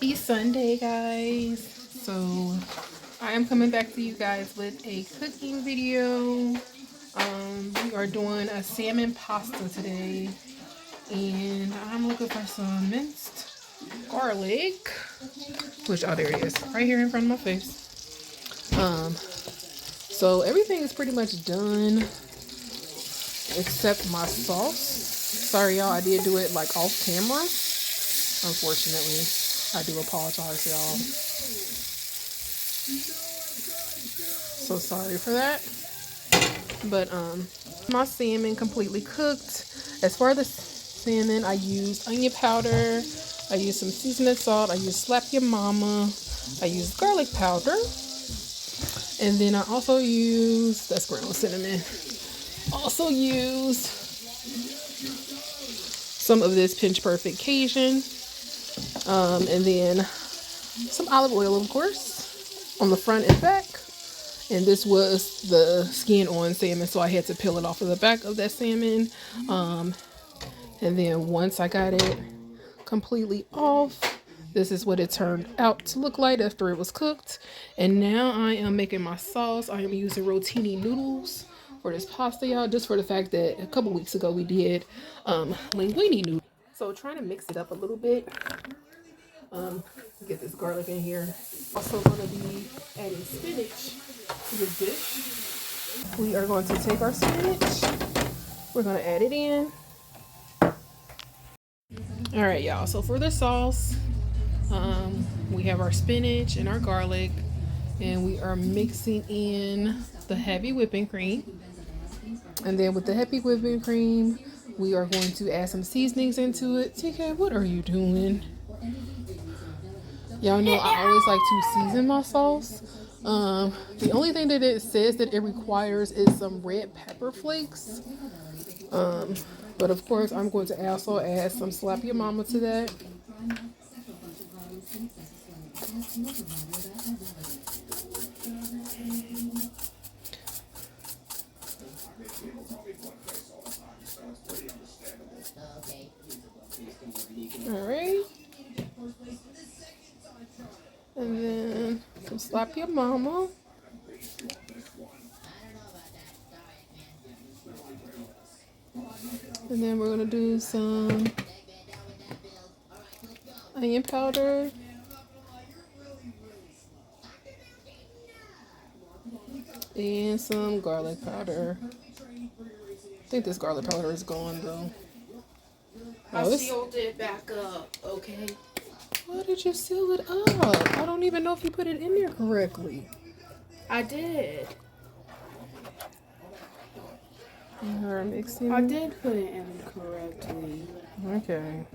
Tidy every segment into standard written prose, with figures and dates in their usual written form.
Happy Sunday, guys. So I am coming back to you guys with a cooking video. We are doing a salmon pasta today, and I'm looking for some minced garlic, which, oh, there it is, right here in front of my face. So everything is pretty much done except my sauce. Sorry, y'all, I did do it like off camera, unfortunately. I do apologize, y'all. So sorry for that. But my salmon completely cooked. As far as the salmon, I used onion powder, I used some seasoned salt, I used slap your mama, I used garlic powder, and then I also used, that's ground cinnamon, also used some of this Pinch Perfect Cajun, and then some olive oil, of course, on the front and back. And this was the skin on salmon, so I had to peel it off of the back of that salmon. And then once I got it completely off, this is what it turned out to look like after it was cooked. And now I am making my sauce. I am using rotini noodles for this pasta, y'all, just for the fact that a couple weeks ago we did linguine noodles. So trying to mix it up a little bit. Get this garlic in here. Also going to be adding spinach to the dish. We are going to take our spinach. We're going to add it in. All right, y'all. So for the sauce, we have our spinach and our garlic, and we are mixing in the heavy whipping cream. And then with the heavy whipping cream, we are going to add some seasonings into it. TK, what are you doing? Y'all know I always like to season my sauce. The only thing that it says that it requires is some red pepper flakes. But of course, I'm going to also add some slap your mama to that. All right. And then some slap your mama. And then we're gonna do some onion powder. And some garlic powder. I think this garlic powder is gone though. I sealed it back up, okay? Why did you seal it up? I don't even know if you put it in there correctly. I did. Mixing. I did put it in correctly. Okay.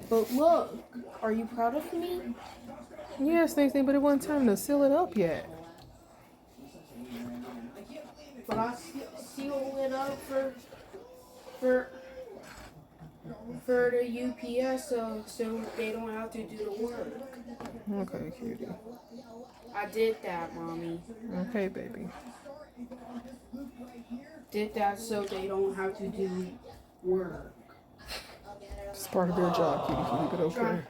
But look, are you proud of me? Yes, Nathan, but it wasn't time to seal it up yet. But I sealed it up for the UPS so they don't have to do the work. Okay, cutie. I did that, mommy. Okay, baby. Did that so they don't have to do work. It's part of their job, cutie, but okay.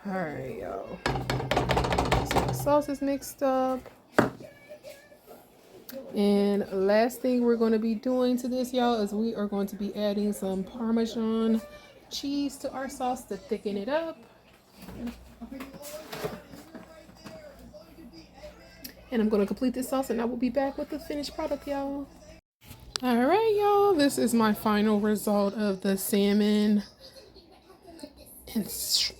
Alright, y'all. So the sauce is mixed up. And last thing we're going to be doing to this, y'all, is we are going to be adding some Parmesan cheese to our sauce to thicken it up. And I'm going to complete this sauce, and I will be back with the finished product, y'all. All right, y'all. This is my final result of the salmon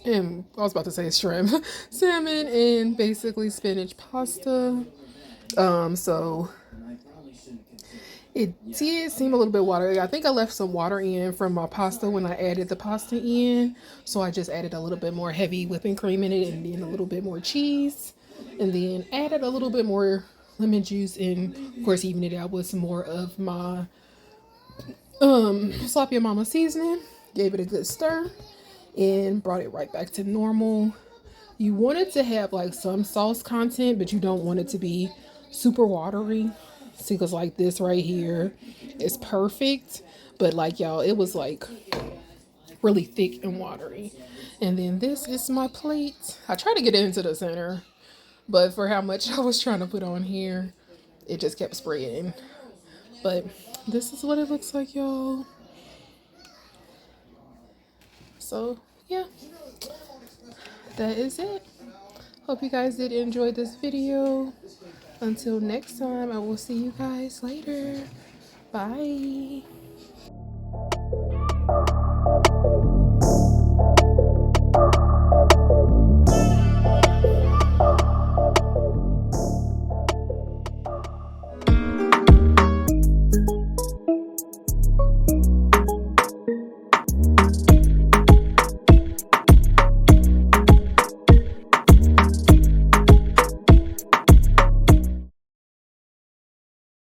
and I was about to say shrimp. Salmon and basically spinach pasta. So it did seem a little bit watery. I think I left some water in from my pasta when I added the pasta in. So I just added a little bit more heavy whipping cream in it, and then a little bit more cheese. And then added a little bit more lemon juice, and of course even it out with some more of my sloppy mama seasoning. Gave it a good stir and brought it right back to normal. You want it to have like some sauce content, but you don't want it to be super watery. See, because like this right here is perfect, But like y'all, it was like really thick and watery. And then this is my plate. I tried to get it into the center, but for how much I was trying to put on here, it just kept spreading. But this is what it looks like, y'all. So yeah, that is it. Hope you guys did enjoy this video. Until next time, I will see you guys later. Bye.